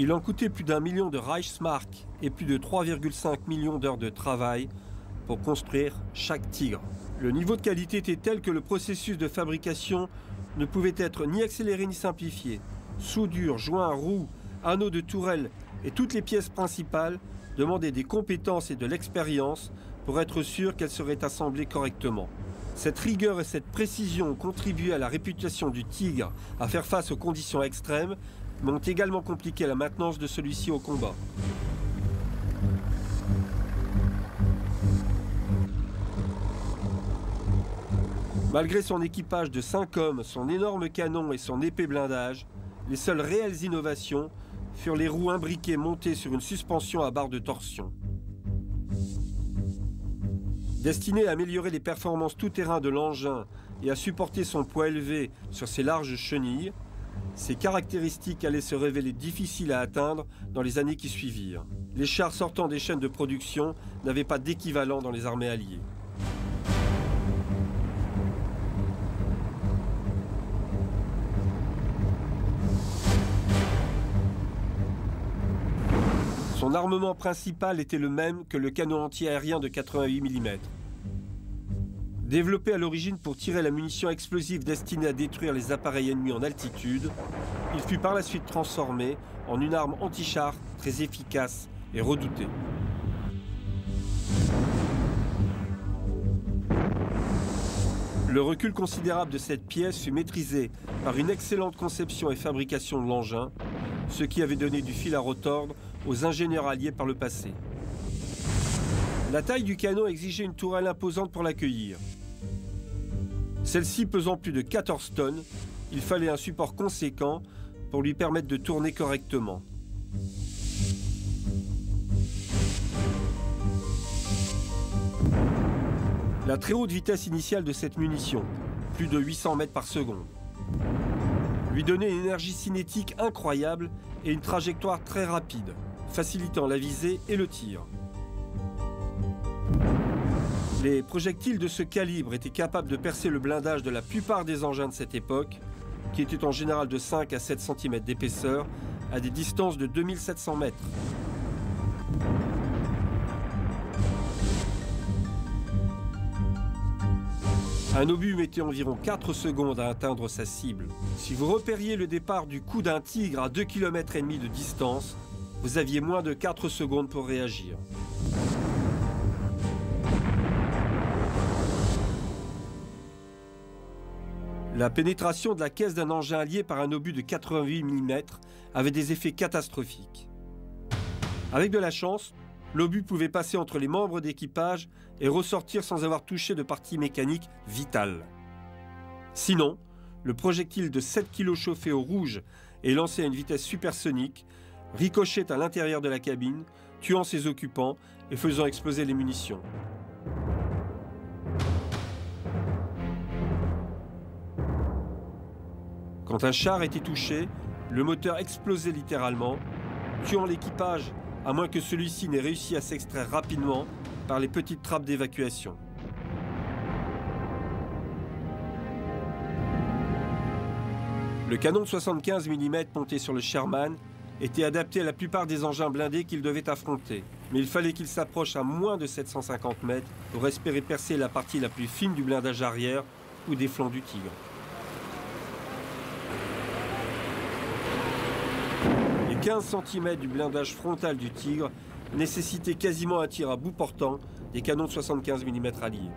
Il en coûtait plus d'1 million de Reichsmark et plus de 3,5 millions d'heures de travail pour construire chaque Tigre. Le niveau de qualité était tel que le processus de fabrication ne pouvait être ni accéléré ni simplifié. Soudure, joints, roues, anneaux de tourelle et toutes les pièces principales demandaient des compétences et de l'expérience pour être sûr qu'elles seraient assemblées correctement. Cette rigueur et cette précision ont contribué à la réputation du Tigre à faire face aux conditions extrêmes, mais ont également compliqué la maintenance de celui-ci au combat. Malgré son équipage de 5 hommes, son énorme canon et son épais blindage, les seules réelles innovations furent les roues imbriquées montées sur une suspension à barre de torsion. Destiné à améliorer les performances tout-terrain de l'engin et à supporter son poids élevé sur ses larges chenilles, ces caractéristiques allaient se révéler difficiles à atteindre dans les années qui suivirent. Les chars sortant des chaînes de production n'avaient pas d'équivalent dans les armées alliées. Son armement principal était le même que le canon anti-aérien de 88 mm. Développé à l'origine pour tirer la munition explosive destinée à détruire les appareils ennemis en altitude, il fut par la suite transformé en une arme anti-char très efficace et redoutée. Le recul considérable de cette pièce fut maîtrisé par une excellente conception et fabrication de l'engin, ce qui avait donné du fil à retordre aux ingénieurs alliés par le passé. La taille du canon exigeait une tourelle imposante pour l'accueillir. Celle-ci pesant plus de 14 tonnes, il fallait un support conséquent pour lui permettre de tourner correctement. La très haute vitesse initiale de cette munition, plus de 800 mètres par seconde, lui donnait une énergie cinétique incroyable et une trajectoire très rapide, facilitant la visée et le tir. Les projectiles de ce calibre étaient capables de percer le blindage de la plupart des engins de cette époque, qui étaient en général de 5 à 7 cm d'épaisseur, à des distances de 2700 mètres. Un obus mettait environ 4 secondes à atteindre sa cible. Si vous repériez le départ du coup d'un Tigre à 2,5 km de distance, vous aviez moins de 4 secondes pour réagir. La pénétration de la caisse d'un engin allié par un obus de 88 mm avait des effets catastrophiques. Avec de la chance, l'obus pouvait passer entre les membres d'équipage et ressortir sans avoir touché de partie mécanique vitale. Sinon, le projectile de 7 kg chauffé au rouge et lancé à une vitesse supersonique ricochait à l'intérieur de la cabine, tuant ses occupants et faisant exploser les munitions. Quand un char était touché, le moteur explosait littéralement, tuant l'équipage à moins que celui-ci n'ait réussi à s'extraire rapidement par les petites trappes d'évacuation. Le canon de 75 mm monté sur le Sherman était adapté à la plupart des engins blindés qu'il devait affronter. Mais il fallait qu'il s'approche à moins de 750 mètres pour espérer percer la partie la plus fine du blindage arrière ou des flancs du Tigre. Les 15 cm du blindage frontal du Tigre nécessitaient quasiment un tir à bout portant des canons de 75 mm alliés.